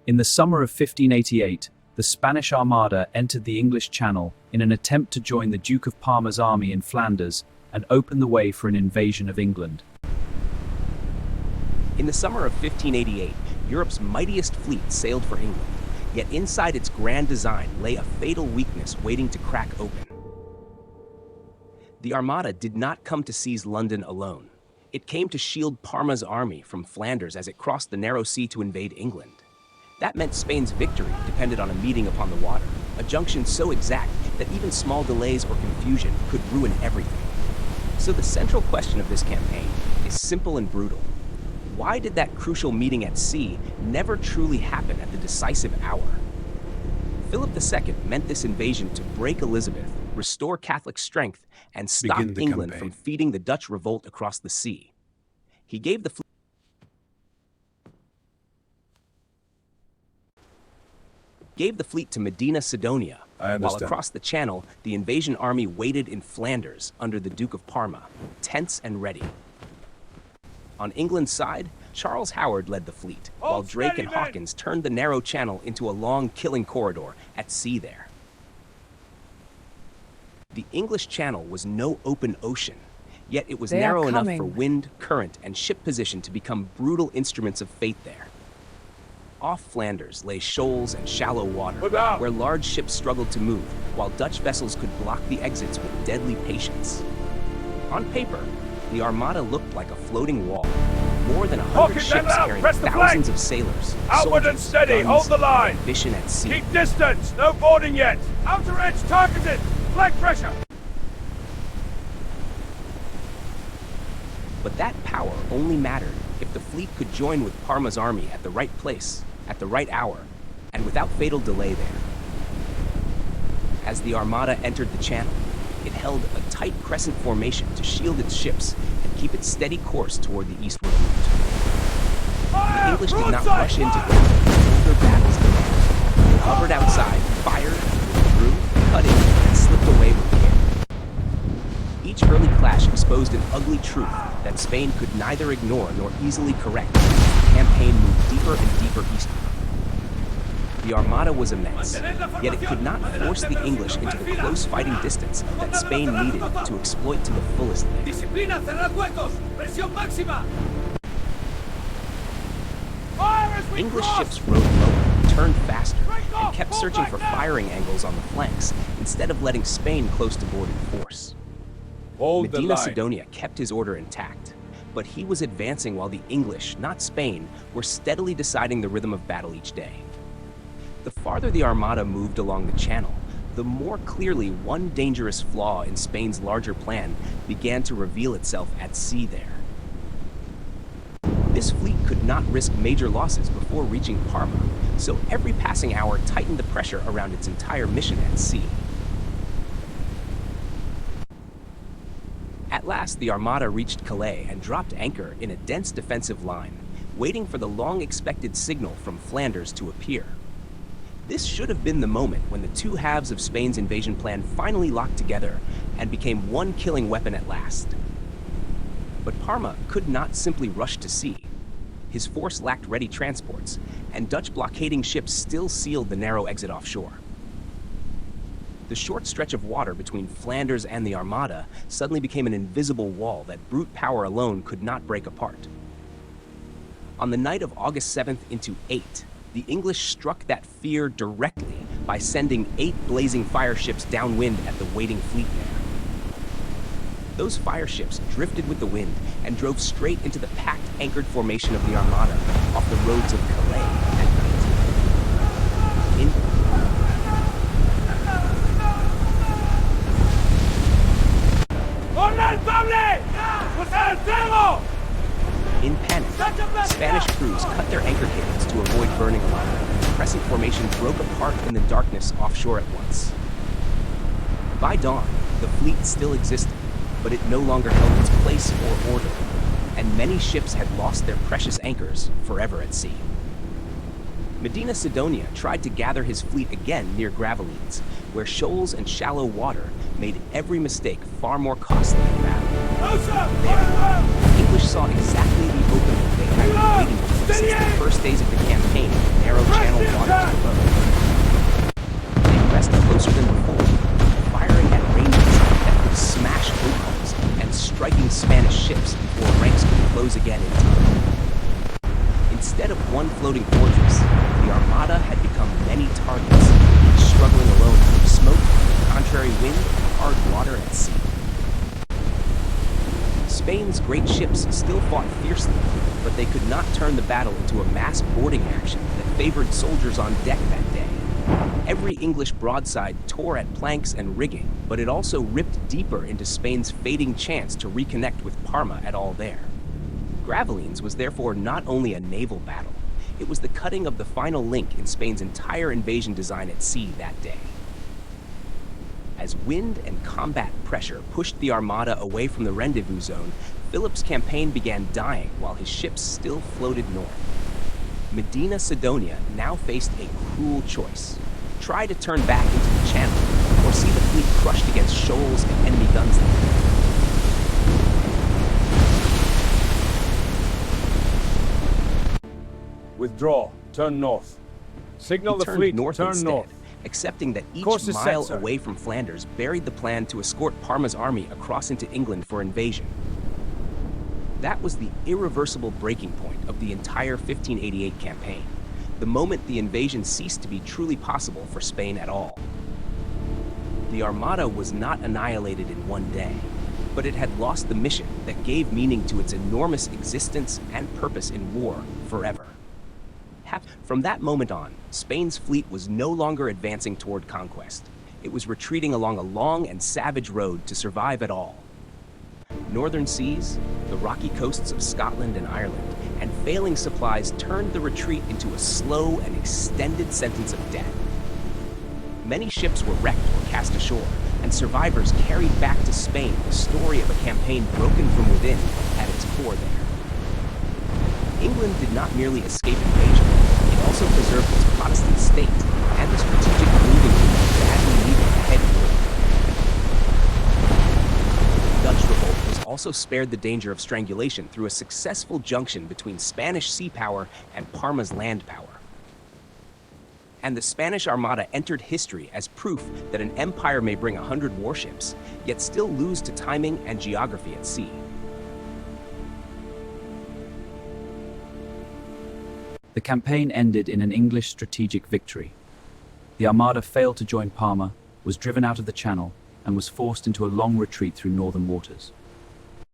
In the summer of 1588, the Spanish Armada entered the English Channel in an attempt to join the Duke of Parma's army in Flanders and open the way for an invasion of England. In the summer of 1588, Europe's mightiest fleet sailed for England, yet inside its grand design lay a fatal weakness waiting to crack open. The Armada did not come to seize London alone. It came to shield Parma's army from Flanders as it crossed the narrow sea to invade England. That meant Spain's victory depended on a meeting upon the water, a junction so exact that even small delays or confusion could ruin everything. So the central question of this campaign is simple and brutal. Why did that crucial meeting at sea never truly happen at the decisive hour? Philip II meant this invasion to break Elizabeth, restore Catholic strength, and stop England from feeding the Dutch revolt across the sea. He gave the fleet to Medina Sidonia, while across the Channel, the invasion army waited in Flanders under the Duke of Parma, tense and ready. On England's side, Charles Howard led the fleet, while Drake and Hawkins turned the narrow channel into a long killing corridor at sea there. The English Channel was no open ocean, yet it was narrow enough for wind, current, and ship position to become brutal instruments of fate there. Off Flanders lay shoals and shallow water, where large ships struggled to move, while Dutch vessels could block the exits with deadly patience. On paper, the Armada looked like a floating wall. More than 100 ships carrying thousands of sailors, outward and steady, hold the line. Ambition at sea. Keep distance, no boarding yet. Outer edge targeted, flag pressure. But that power only mattered if the fleet could join with Parma's army at the right place, at the right hour, and without fatal delay there. As the Armada entered the Channel, it held a tight crescent formation to shield its ships and keep its steady course toward the eastward route. The English did not rush into older battles demand. They hovered outside, fired, withdrew, cut in, and slipped away with care. Each early clash exposed an ugly truth that Spain could neither ignore nor easily correct. The campaign moved deeper and deeper eastward. The Armada was immense, yet it could not force the English into the close fighting distance that Spain needed to exploit to the fullest there. English ships rode lower, turned faster, and kept searching for firing angles on the flanks instead of letting Spain close to board in force. Medina Sidonia kept his order intact, but he was advancing while the English, not Spain, were steadily deciding the rhythm of battle each day. The farther the Armada moved along the Channel, the more clearly one dangerous flaw in Spain's larger plan began to reveal itself at sea there. This fleet could not risk major losses before reaching Parma, so every passing hour tightened the pressure around its entire mission at sea. At last, the Armada reached Calais and dropped anchor in a dense defensive line, waiting for the long-expected signal from Flanders to appear. This should have been the moment when the two halves of Spain's invasion plan finally locked together and became one killing weapon at last. But Parma could not simply rush to sea. His force lacked ready transports, and Dutch blockading ships still sealed the narrow exit offshore. The short stretch of water between Flanders and the Armada suddenly became an invisible wall that brute power alone could not break apart. On the night of August 7th into 8, the English struck that fear directly by sending 8 blazing fire ships downwind at the waiting fleet there. Those fire ships drifted with the wind and drove straight into the packed anchored formation of the Armada off the roads of Calais at night. In panic, Spanish crews cut their anchor cables to avoid burning alive. The crescent formation broke apart in the darkness offshore at once. By dawn, the fleet still existed, but it no longer held its place or order, and many ships had lost their precious anchors forever at sea. Medina Sidonia tried to gather his fleet again near Gravelines, where shoals and shallow water made every mistake far more costly in battle. There, the English saw exactly the opening they had been waiting for since the first days of the campaign in narrow channel floating fortress, the Armada had become many targets, each struggling alone through smoke, contrary wind, and hard water at sea. Spain's great ships still fought fiercely, but they could not turn the battle into a mass boarding action that favored soldiers on deck that day. Every English broadside tore at planks and rigging, but it also ripped deeper into Spain's fading chance to reconnect with Parma at all there. Gravelines was therefore not only a naval battle, it was the cutting of the final link in Spain's entire invasion design at sea that day. As wind and combat pressure pushed the Armada away from the rendezvous zone, Philip's campaign began dying while his ships still floated north. Medina Sidonia now faced a cruel choice. Try to turn back into the channel, or see the fleet crushed against shoals and enemy guns there. Withdraw. Turn north. Signal He the turned fleet. north Turn instead, north. accepting that each Course is set, mile sir. away from Flanders buried the plan to escort Parma's army across into England for invasion. That was the irreversible breaking point of the entire 1588 campaign, the moment the invasion ceased to be truly possible for Spain at all. The Armada was not annihilated in one day, but it had lost the mission that gave meaning to its enormous existence and purpose in war forever. From that moment on, Spain's fleet was no longer advancing toward conquest. It was retreating along a long and savage road to survive at all. Northern seas, the rocky coasts of Scotland and Ireland, and failing supplies turned the retreat into a slow and extended sentence of death. Many ships were wrecked or cast ashore, and survivors carried back to Spain the story of a campaign broken from within at its core there. England did not merely escape invasion, it also preserved its Protestant state and the strategic breathing room it badly needed ahead of war. The Dutch revolt was also spared the danger of strangulation through a successful junction between Spanish sea power and Parma's land power. And the Spanish Armada entered history as proof that an empire may bring 100 warships, yet still lose to timing and geography at sea. The campaign ended in an English strategic victory. The Armada failed to join Parma, was driven out of the Channel, and was forced into a long retreat through northern waters.